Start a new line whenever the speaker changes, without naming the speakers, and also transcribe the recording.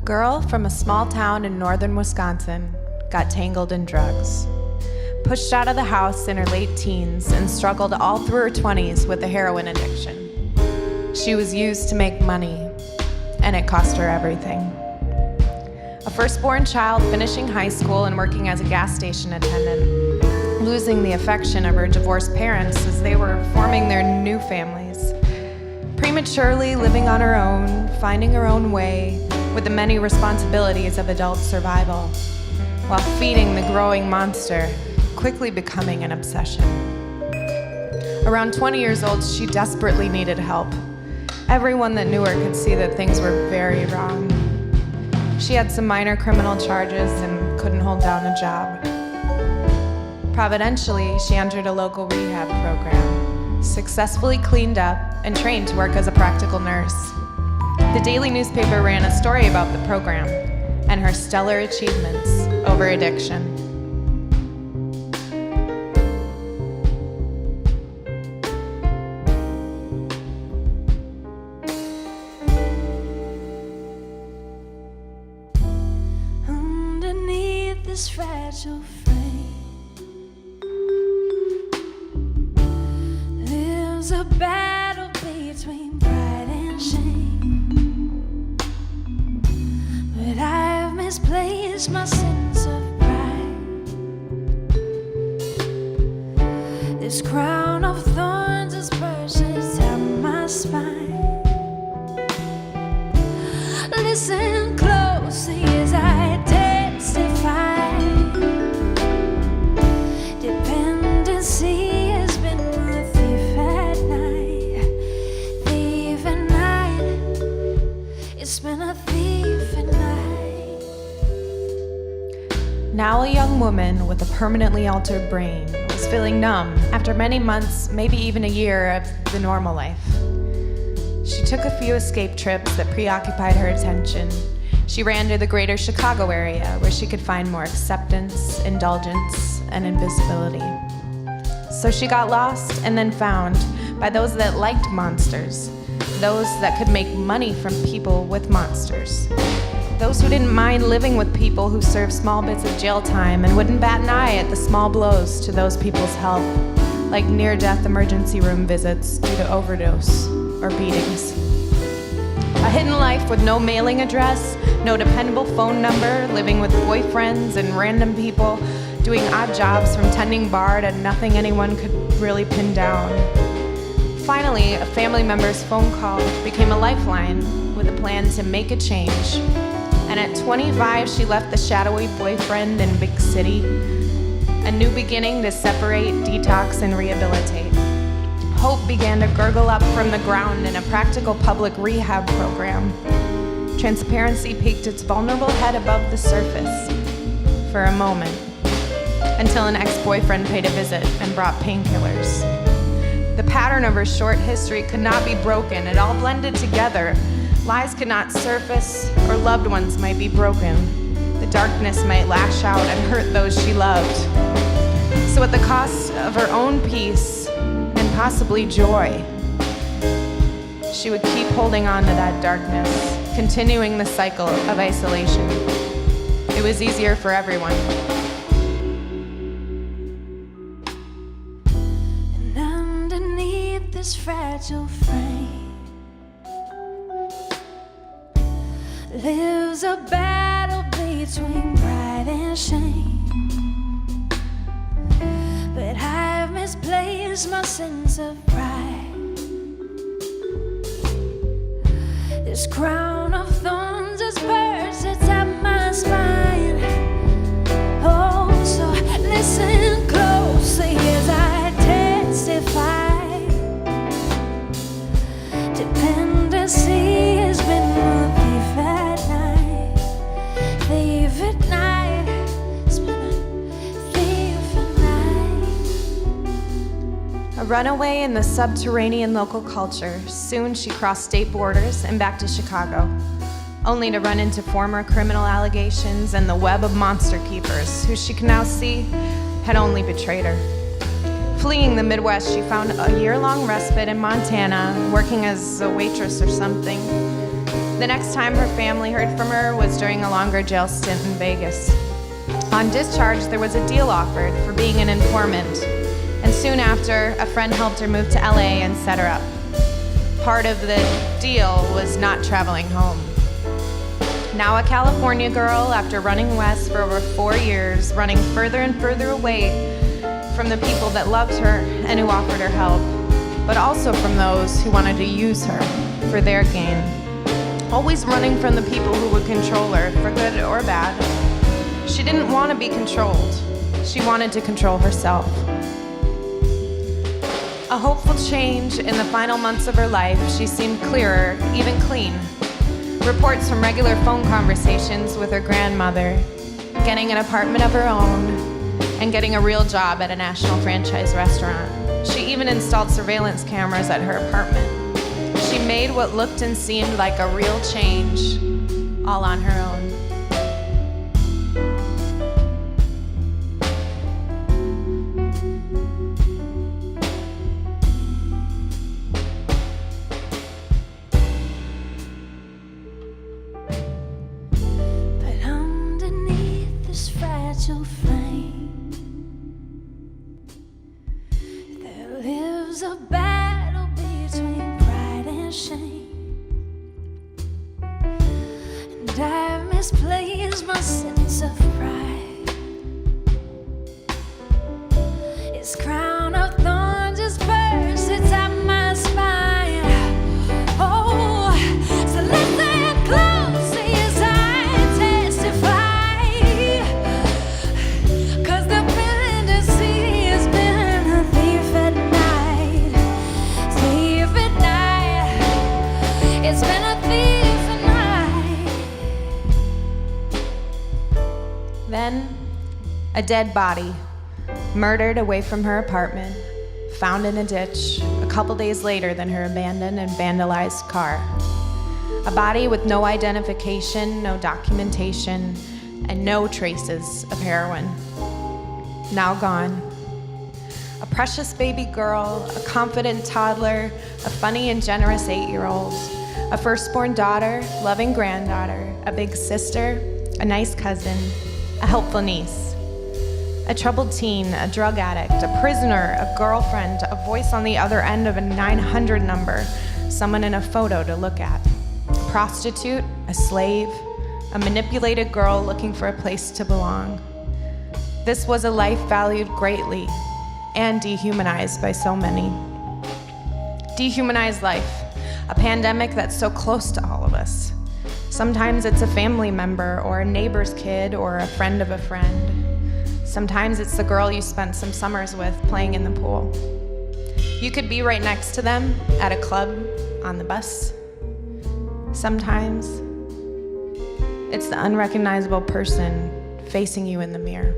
girl from a small town in northern Wisconsin got tangled in drugs. Pushed out of the house in her late teens and struggled all through her 20s with a heroin addiction. She was used to make money, and it cost her everything. A firstborn child finishing high school and working as a gas station attendant, losing the affection of her divorced parents as they were forming their new families. Prematurely living on her own, finding her own way with the many responsibilities of adult survival, while feeding the growing monster, quickly becoming an obsession. Around 20 years old, she desperately needed help. Everyone that knew her could see that things were very wrong. She had some minor criminal charges and couldn't hold down a job. Providentially, she entered a local rehab program, successfully cleaned up, and trained to work as a practical nurse. The daily newspaper ran a story about the program and her stellar achievements over addiction.
Underneath this fragile frame lives a battle between pride and shame. But I've misplaced my sense of pride. This crown of thorns is perched down my spine. Listen closely as I testify. Dependency has been a thief at night. Thief at night. It's been a thief at night.
Now a young woman with a permanently altered brain was feeling numb after many months, maybe even a year of the normal life. She took a few escape trips that preoccupied her attention. She ran to the greater Chicago area where she could find more acceptance, indulgence, and invisibility. So she got lost and then found by those that liked monsters, those that could make money from people with monsters, those who didn't mind living with people who served small bits of jail time and wouldn't bat an eye at the small blows to those people's health, like near-death emergency room visits due to overdose or beatings. A hidden life with no mailing address, no dependable phone number, living with boyfriends and random people, doing odd jobs from tending bar to nothing anyone could really pin down. Finally, a family member's phone call became a lifeline with a plan to make a change. And at 25, she left the shadowy boyfriend in big city, a new beginning to separate, detox, and rehabilitate. Hope began to gurgle up from the ground in a practical public rehab program. Transparency peeked its vulnerable head above the surface for a moment, until an ex-boyfriend paid a visit and brought painkillers. The pattern of her short history could not be broken. It all blended together. Lies could not surface, or loved ones might be broken. The darkness might lash out and hurt those she loved. So at the cost of her own peace, and possibly joy, she would keep holding on to that darkness, continuing the cycle of isolation. It was easier for everyone.
And underneath this fragile frame lives a battle between pride and shame. But I've misplaced my sense of pride. This crown of thorns is perched atop my spine. Oh, so listen closely as I testify. Dependency has been a thief at night. Thief at night. It's been a thief at night.
A runaway in the subterranean local culture, soon she crossed state borders and back to Chicago, only to run into former criminal allegations and the web of monster keepers, who she can now see had only betrayed her. Fleeing the Midwest, she found a year-long respite in Montana, working as a waitress or something. The next time her family heard from her was during a longer jail stint in Vegas. On discharge, there was a deal offered for being an informant, and soon after, a friend helped her move to LA and set her up. Part of the deal was not traveling home. Now a California girl, after running west for over 4 years, running further and further away from the people that loved her and who offered her help, but also from those who wanted to use her for their gain. Always running from the people who would control her, for good or bad. She didn't want to be controlled. She wanted to control herself. A hopeful change in the final months of her life, she seemed clearer, even clean. Reports from regular phone conversations with her grandmother, getting an apartment of her own, and getting a real job at a national franchise restaurant. She even installed surveillance cameras at her apartment. She made what looked and seemed like a real change, all on her own.
But underneath this fragile frame, there lives a battle between pride and shame. And I've misplaced my sense of pride. Its crown of thorns just bursts at my spine. Oh, so listen closely as I testify, 'cause the fantasy has been a thief at night. Thief at night. It's been a thief at night.
Then, a dead body, murdered away from her apartment, found in a ditch a couple days later than her abandoned and vandalized car. A body with no identification, no documentation, and no traces of heroin. Now gone. A precious baby girl, a confident toddler, a funny and generous 8-year-old, a firstborn daughter, loving granddaughter, a big sister, a nice cousin, a helpful niece. A troubled teen, a drug addict, a prisoner, a girlfriend, a voice on the other end of a 900 number, someone in a photo to look at. A prostitute, a slave, a manipulated girl looking for a place to belong. This was a life valued greatly and dehumanized by so many. Dehumanized life, a pandemic that's so close to all of us. Sometimes it's a family member or a neighbor's kid or a friend of a friend. Sometimes it's the girl you spent some summers with playing in the pool. You could be right next to them at a club, on the bus. Sometimes it's the unrecognizable person facing you in the mirror.